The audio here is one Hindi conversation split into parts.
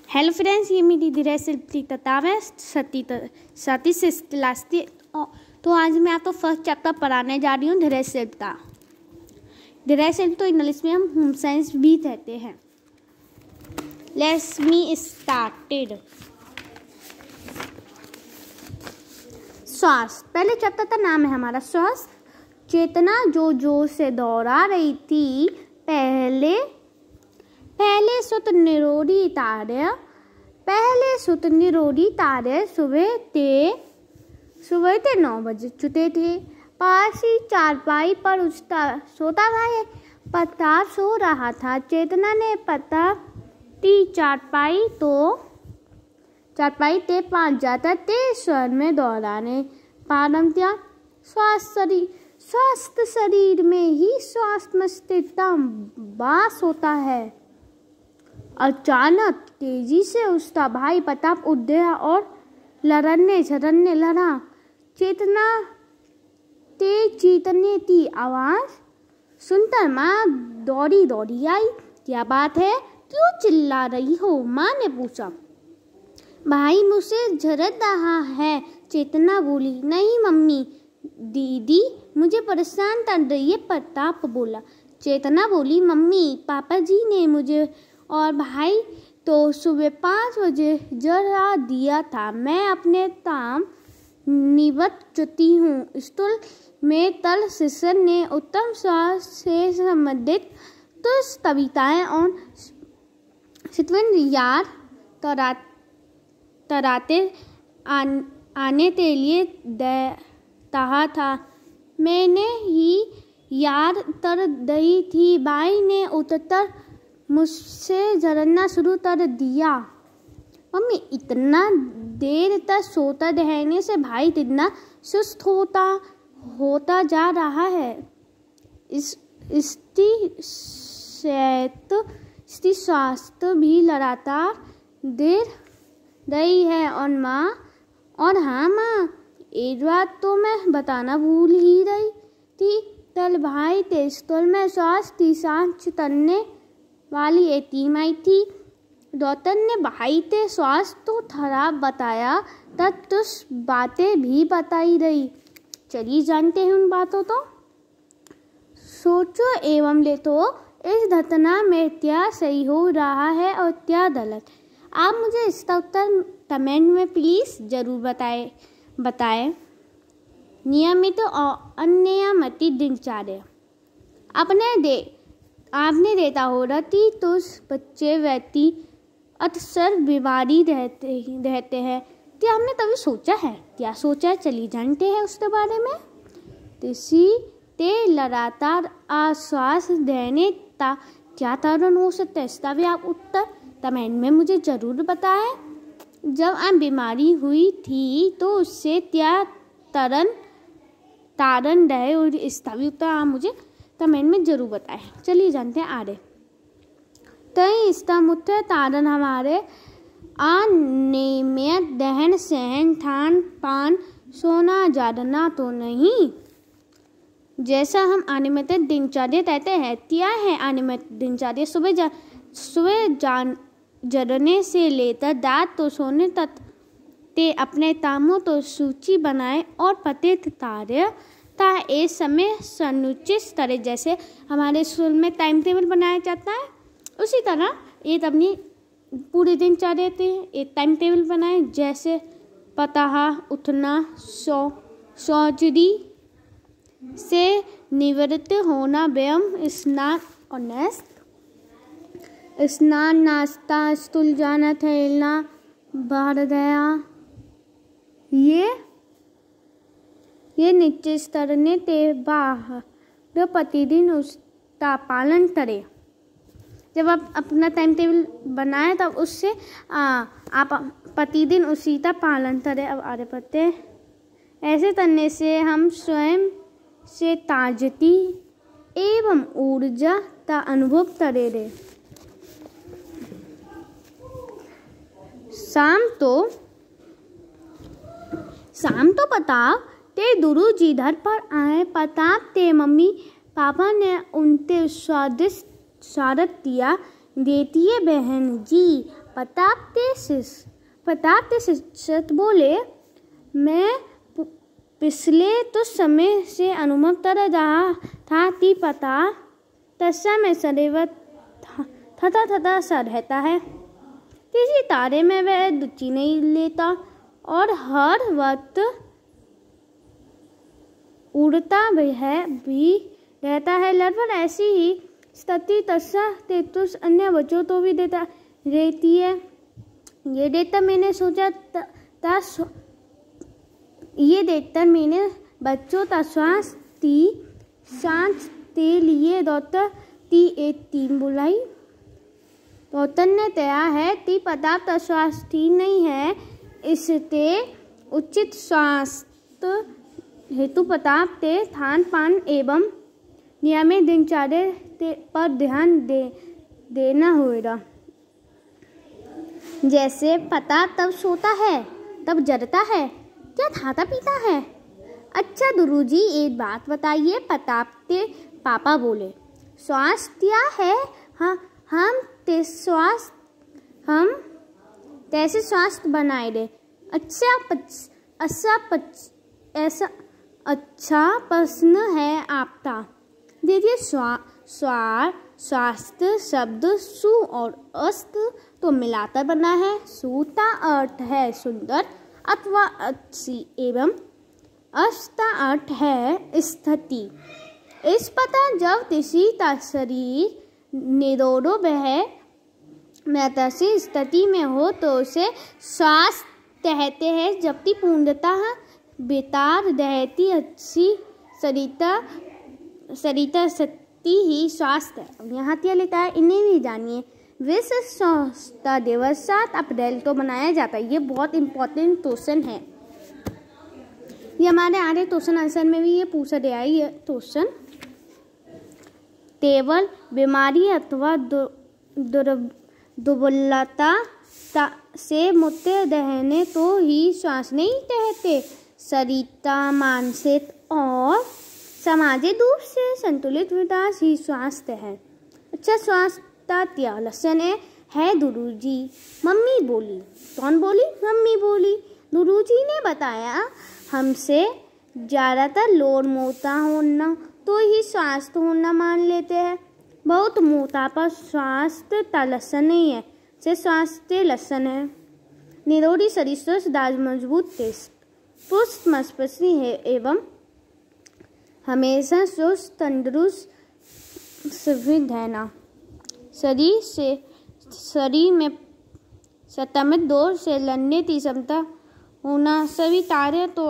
हेलो फ्रेंड्स, ये मेरी धीरे से किताब है सती से लास्ती। तो आज मैं आपको फर्स्ट चैप्टर पढ़ाने जा रही हूँ धीरे शिल्प का। धीरे शिल्प तो इंग्लिश में हम होम साइंस भी कहते हैं। Let's me started. श्वास, पहले चैप्टर का नाम है हमारा श्वास। चेतना जो जोर से दौड़ा रही थी, पहले सुत निरोधी तारे सुबह थे 9 बजे चुके थे। पास ही चारपाई पर उसका सोता भाई प्रताप सो रहा था। चेतना ने चारपाई ते पांच जाता तेज स्वर में दोहराने प्रारंभ किया। स्वस्थ शरीर में ही स्वस्थ मस्तिष्क का वास होता है। अचानक तेजी से उसका भाई प्रताप उठ गया और लड़ने लगा। चेतना तेज चीतने की आवाज सुनकर माँ दौड़ी आई। क्या बात है, क्यों चिल्ला रही हो? माँ ने पूछा। भाई मुझसे झरक रहा है, चेतना बोली। नहीं मम्मी, दीदी मुझे परेशान कर रही है, प्रताप बोला। चेतना बोली, मम्मी पापा जी ने मुझे और भाई तो सुबह 5 बजे जगा दिया था। मैं अपने काम निवृत्त चुकी हूँ। स्कूल में तल शिक्षक ने उत्तम स्वास्थ्य से संबंधित कुछ कविताएं और शिकवंत याद कराते आने के लिए कहा था। मैंने ही याद कर दी थी। भाई ने उत्तर मुझसे झरना शुरू कर दिया। मम्मी, इतना देर तक सोता रहने से भाई कितना सुस्त होता जा रहा है। इसकी स्वास्थ्य भी लगातार देर रही है। और हाँ माँ, एक बात तो मैं बताना भूल ही रही थी। कल भाई के स्कूल में स्वास्थ्य की जांच करने वाली एक टीम आई थी। डॉक्टर ने भाई के स्वास्थ्य तो खराब बताया, तब कुछ बातें भी बताई रही। चलिए जानते हैं उन बातों को। सोचो एवं ले तो इस घटना में क्या सही हो रहा है और क्या गलत। आप मुझे इसका उत्तर कमेंट में प्लीज जरूर बताएं। नियमित और अनियमित दिनचर्या आपने देखा होगा कि तो बच्चे व्यक्ति अक्सर बीमारी रहते हैं। क्या हमने कभी सोचा है? क्या सोचा है? चलिए जानते हैं उसके बारे में। किसी ते लगातार आश्वास देने का क्या कारण हो सकता है? इसका भी आप उत्तर कमेंट में मुझे जरूर बताएं। जब आप बीमारी हुई थी तो उससे क्या कारण रहे, और इसका भी उत्तर आप मुझे कमेंट में जरूर बताएं। चलिए जानते हैं आगे। तो इसका मुख्य कारण हमारे अनियमित दहन सहन खान पान सोना जागना तो नहीं। जैसा हम अनियमित दिनचर्या कहते हैं। क्या है अनियमित दिनचर्या? सुबह जगने से लेकर रात तो सोने तक ते अपने कामों तो सूची बनाए और प्रत्येक कार्य था एक समय सुनिश्चित करें। जैसे हमारे स्कूल में टाइम टेबल बनाया जाता है, उसी तरह एक अपनी पूरे दिनचर्या के एक टाइम टेबल बनाए। जैसे प्रातः उठना, सर्जरी से निवृत्त होना, व्यायाम, स्नान, नाश्ता, स्कूल जाना, टहलना, बाहर गया, ये निश्चित करने के बाद प्रतिदिन उसका पालन करें। जब आप अपना टाइम टेबल बनाए तब उससे आप प्रतिदिन उसी का पालन करें। अब आगे बढ़ते हैं। ऐसे करने से हम स्वयं से ताजगी एवं ऊर्जा का अनुभव करेंगे। शाम तो प्रताप ते गुरु जी घर पर आए। प्रताप के मम्मी पापा ने उनके स्वागत किया। देखिए बहन जी, प्रताप ते शिक्षक बोले, मैं पिछले तो समय से अनुभव कर रहा था कि पता तस्सा में सदैव थता सा रहता है। किसी तारे में वह रुचि नहीं लेता और हर वक्त उड़ता भी रहता है। लगभग ऐसी ही स्थिति तस्सा तेतुस अन्य बच्चों तो भी देता रहती है। ये देखकर मैंने सोचा ये देखकर मैंने बच्चों का श्वास के लिए डॉक्टर टी एक टीम बुलाई। डॉक्टर ने तया है कि प्रताप का श्वास ठीक नहीं है, इससे उचित स्वास्थ्य हेतु प्रताप के खान पान एवं नियमित दिनचर्या पर ध्यान देना होगा। जैसे प्रताप तब सोता है तब जगता है, क्या खाता पीता है। अच्छा गुरुजी एक बात बताइए, प्रताप के पापा बोले। स्वास्थ्य क्या है? हम कैसे स्वास्थ्य बनाए दे। अच्छा प्रश्न है आपका। देखिए स्वास्थ्य शब्द सु और अस्त तो मिलाकर बना है। सु का अर्थ है सुंदर अथवा अच्छी एवं अस्त का अर्थ है स्थिति। इस प्रकार जब किसी का शरीर निरोग महत्वसी स्थिति में हो तो उसे स्वास्थ्य कहते हैं, जबकि पूर्णतः बेतार रहती अच्छी शरीर शक्ति ही स्वास्थ्य है। यहाँ क्या लिखा है इन्हें भी जानिए। विश्व स्वास्थ्य दिवस 7 अप्रैल को मनाया जाता है। ये बहुत इम्पोर्टेंट क्वेश्चन है। ये हमारे आगे क्वेश्चन आंसर में भी ये पूछा गया है। ये क्वेश्चन केवल बीमारी अथवा दुर्बलता से मुक्त रहने तो ही स्वास्थ्य नहीं कहते। शरीर मानसिक और सामाजिक रूप से संतुलित विकास ही स्वास्थ्य है। अच्छा स्वास्थ्य क्या लक्षण है गुरुजी? मम्मी बोली। कौन बोली? मम्मी बोली। गुरुजी ने बताया, हमसे ज़्यादातर लोग मोटा होना तो ही स्वास्थ्य होना मान लेते हैं। बहुत मोटापा स्वास्थ्य का लक्षण नहीं है, से स्वास्थ्य लक्षण है। निरोगी शरीर स्वस्थ दाज मजबूत टेस्ट पुष्ट मस्पसी है एवं हमेशा स्वस्थ तंदुरुस्त सुविध रहना। शरीर में सतमित दोष से लड़ने की क्षमता होना। सभी कार्य तो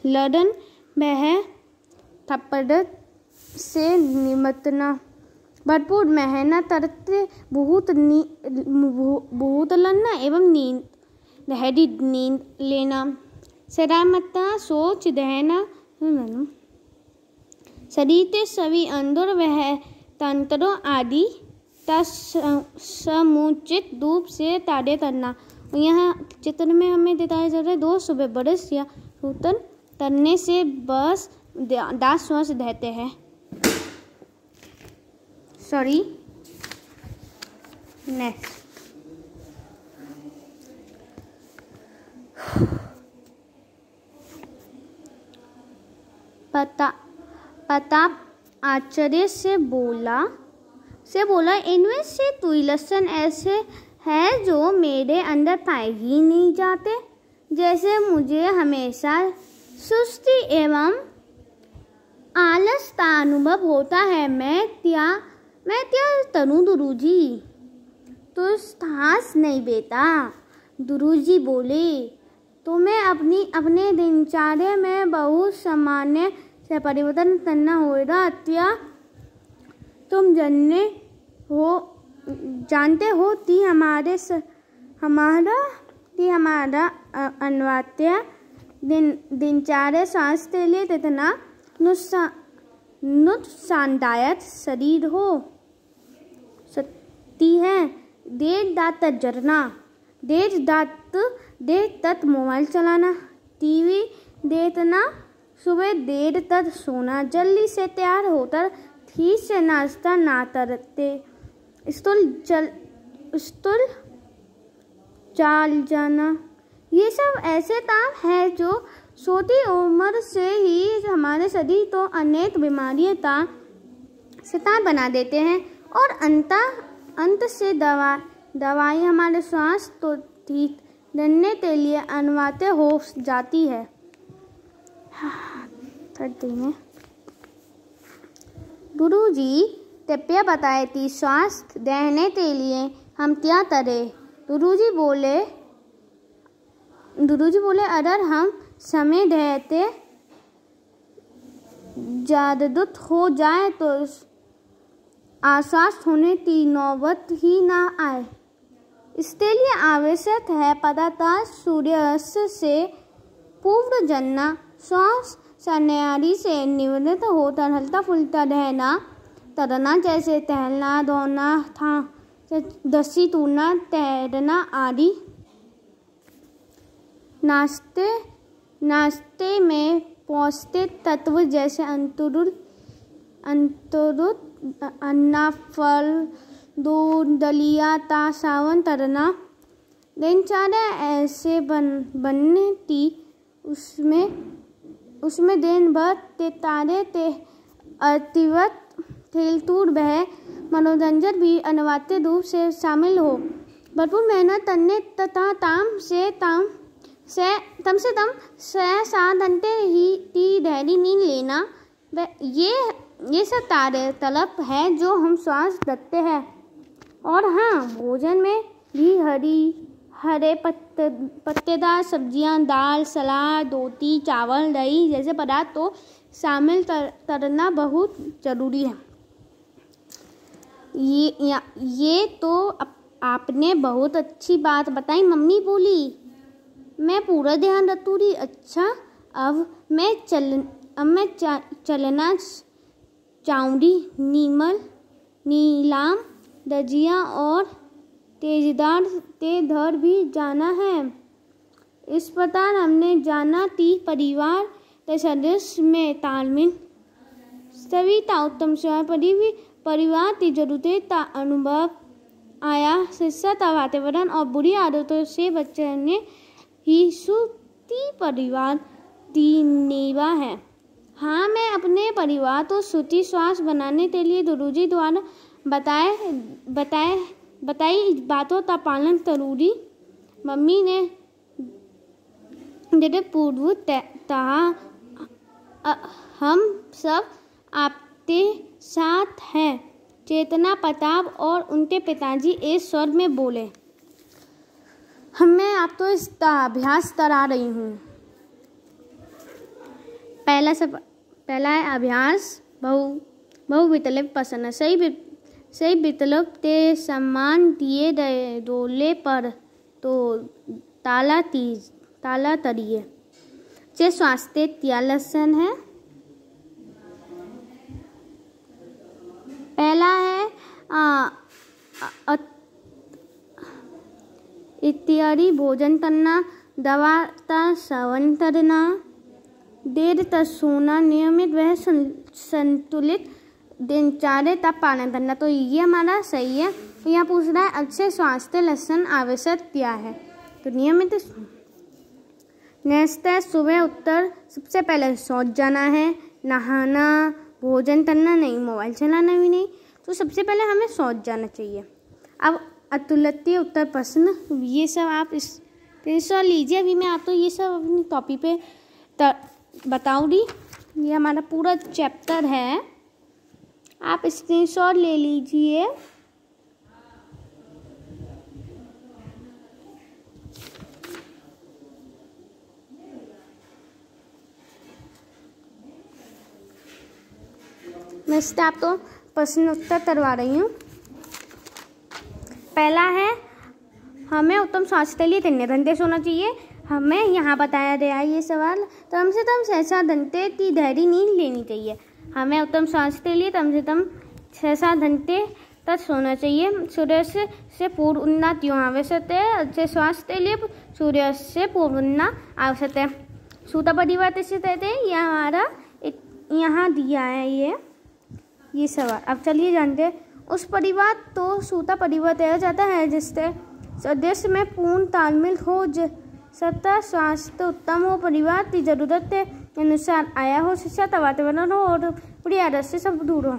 लड़न वह थप्पड़ से निमटना। भरपूर मेहनत करते बहुत लड़ना एवं गहरी नींद लेना। सरामता सोच रहना। शरीर के सभी अंदर वह तंत्रों आदि का समुचित रूप से कार्य करना। यहाँ चित्र में हमें दिखाया जा रहा है 2 सुबह बरस या नूतन करने से बस दांत स्वस्थ रहते हैं। Sorry next. प्रताप आश्चर्य से बोला इनमें से कोई लक्षण ऐसे हैं जो मेरे अंदर पाए ही नहीं जाते। जैसे मुझे हमेशा सुस्ती एवं आलस का अनुभव होता है। मैं क्या करूं गुरुजी? तो साहस नहीं बेटा, गुरुजी बोले। तो मैं अपने दिनचर्या में बहुत सामान्य से परिवर्तन करना होगा। क्या तुम जानते हो कि हमारा अनिवार्य दिनचर्या स्वास्थ्य के लिए कितना नुकसानदायक शरीर हो सकती है। देर रात तक जगना, देर तक मोबाइल चलाना, टीवी देखना, सुबह देर तक सोना, जल्दी से तैयार होकर ठीक से नाश्ता ना करते स्थूल चाल जाना, ये सब ऐसे ताप है जो छोटी उम्र से ही हमारे शरीर को अनेक बीमारियों का शिकार बना देते हैं और अंत से दवाई हमारे स्वास्थ्य को ठीक करने के लिए अनिवार्य हो जाती है। गुरुजी कृपया बताएं कि स्वास्थ्य रहने के लिए हम क्या करें। गुरुजी बोले अगर हम समय रहते जागरूक हो जाए तो अस्वस्थ होने की नौबत ही ना आए। इसके लिए आवश्यक है लगातार सूर्यास्त से पूर्व जगना, श्वास सन्यारी से निवृत्त होकर हल्का फुल्का रहना, तैरना जैसे टहलना, दौड़ना, दस्ती तूरना, तैरना आदि। नाश्ते में पौष्टिक तत्व जैसे अन्ना, फल, दूध, दलिया का सेवन करना। दिनचर्या ऐसे बनने की उसमें दिन भर के तारे के अतिवत खेलकूद वह मनोरंजन भी अनिवार्य रूप से शामिल हो। भरपूर मेहनत करने तथा कम से कम 6-7 घंटे ही की गहरी नींद लेना, ये सब तलब है जो हम स्वास्थ्य रखते हैं। और हाँ, भोजन में भी हरे पत्तेदार सब्जियां, दाल, सलाद, रोटी, चावल, दही जैसे पदार्थ तो शामिल करना बहुत ज़रूरी है। ये तो आपने बहुत अच्छी बात बताई, मम्मी बोली। मैं पूरा ध्यान रखूंगी। अच्छा, अब मैं चलना चाऊंगी। नीलाम, दजिया और तेजदार के घर भी जाना है। इस प्रकार हमने जाना कि परिवार के सदस्य में तालमेल, सभी का उत्तम परिवार की जरूरतें का अनुभव आया, शिक्षा का वातावरण और बुरी आदतों से बचने ही सुखी परिवार की नींव है। हाँ, मैं अपने परिवार को सुखी स्वास्थ्य बनाने के लिए गुरुजी द्वारा बताई बातों का पालन करूँगी। मम्मी ने मेरे पूर्व कहा, हम सब आपके साथ हैं। चेतना प्रताप और उनके पिताजी एक स्वर में बोले। मैं आपको इसका अभ्यास करा रही हूँ। पहला है अभ्यास बहुविकल्प प्रश्न। सही विकल्प के सम्मान दिए गए डोले पर तो ताला तरिए। जे स्वास्थ्य क्या लक्षण है? पहला है इत्यादि भोजन करना, दवा का सेवन करना, देर तक सोना, नियमित वह संतुलित दिनचर्या का पालन करना। तो ये हमारा सही है। तो यहाँ पूछ रहा है अच्छे स्वास्थ्य लक्षण आवश्यक क्या है? तो नियमित नेक्स्ट है सुबह उत्तर सबसे पहले शौच जाना है, नहाना, भोजन करना नहीं, मोबाइल चलाना भी नहीं। तो सबसे पहले हमें शौच जाना चाहिए। अब अतुलनीय उत्तर प्रश्न, ये सब आप स्क्रीनशॉट लीजिए। अभी मैं आपको ये सब अपनी कॉपी पे बताऊँगी। ये हमारा पूरा चैप्टर है, आप स्क्रीनशॉट ले लीजिए। मैं इससे आपको प्रश्न उत्तर करवा रही हूँ। पहला है हमें उत्तम स्वास्थ्य के लिए कितने घंटे सोना चाहिए? हमें यहाँ बताया गया है ये सवाल। कम से कम 6-7 घंटे की गहरी नींद लेनी चाहिए। हमें उत्तम स्वास्थ्य के लिए कम से कम 6-7 घंटे तक सोना चाहिए। सूर्यास्त से पूर्व उठना क्यों आवश्यक है? अच्छे स्वास्थ्य के लिए सूर्यास्त से पूर्व उठना आवश्यक है। सूता परिवार कैसे कहते हैं? यह हमारा यहाँ दिया है ये सवाल। अब चलिए जानते हैं उस परिवार तो सूता परिवार तैयार जाता है जिससे सदस्य में पूर्ण तालमेल हो, सत्ता स्वास्थ्य उत्तम हो, परिवार की जरूरत के अनुसार आया हो, शिक्षा का वातावरण हो और बुरी आदत से सब दूर हो।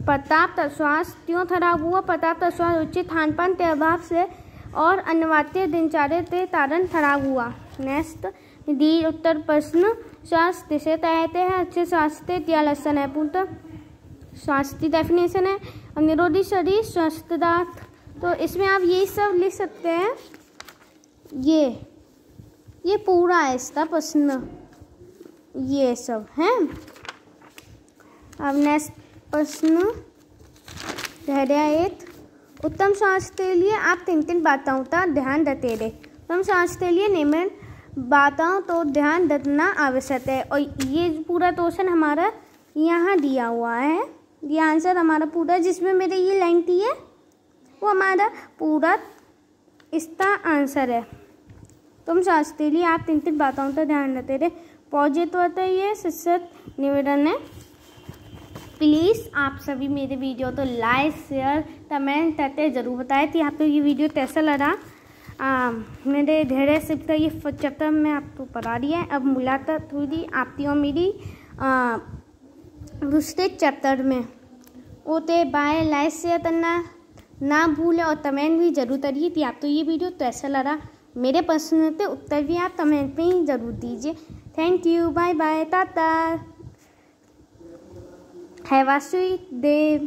प्रताप का स्वास्थ्य क्यों खराब हुआ? प्रताप का स्वास्थ्य उचित खान पान के अभाव से और अनिवार्य दिनचर्या के कारण खराब हुआ। नेक्स्ट डी उत्तर प्रश्न स्वास्थ्य से कहते हैं अच्छे स्वास्थ्य क्या लक्षण है? पूर्ण स्वास्थ्य डेफिनेशन है और निरोगी शरीर स्वस्थ दांत। तो इसमें आप यही सब लिख सकते हैं। ये पूरा है इसका प्रश्न, ये सब है। अब नेक्स्ट प्रश्न धैर्य उत्तम स्वास्थ्य के लिए आप 3 बातों का ध्यान रखते रहे। उत्तम स्वास्थ्य के लिए निम्न बातों तो ध्यान रखना आवश्यक है। और ये पूरा क्वेश्चन हमारा यहाँ दिया हुआ है, ये आंसर हमारा पूरा जिसमें मेरे ये लाइन थी है वो हमारा पूरा इसका आंसर है। तुम स्वास्थ्य के लिए आप 3 बातों का ध्यान रखते रहे। पॉजिटिव होता है ये शिक्षक निवेदन है, प्लीज़ आप सभी मेरे वीडियो तो लाइक शेयर कमेंट करते ज़रूर बताएं कि आपको ये वीडियो कैसा लगा। मेरे धैर्य सिर्फ का ये चैप्टर में आपको पढ़ा दिया है। अब मुलाकात हुई आपकी और मेरी दूसरे चैप्टर में। ओके बाय, लाइक शेयर करना ना भूलें और कमेंट भी जरूर करिए कि आपको ये वीडियो कैसा लगा। मेरे प्रश्नों के उत्तर भी आप कमेंट में ही ज़रूर दीजिए। Thank you, bye bye, tata, have a sweet day.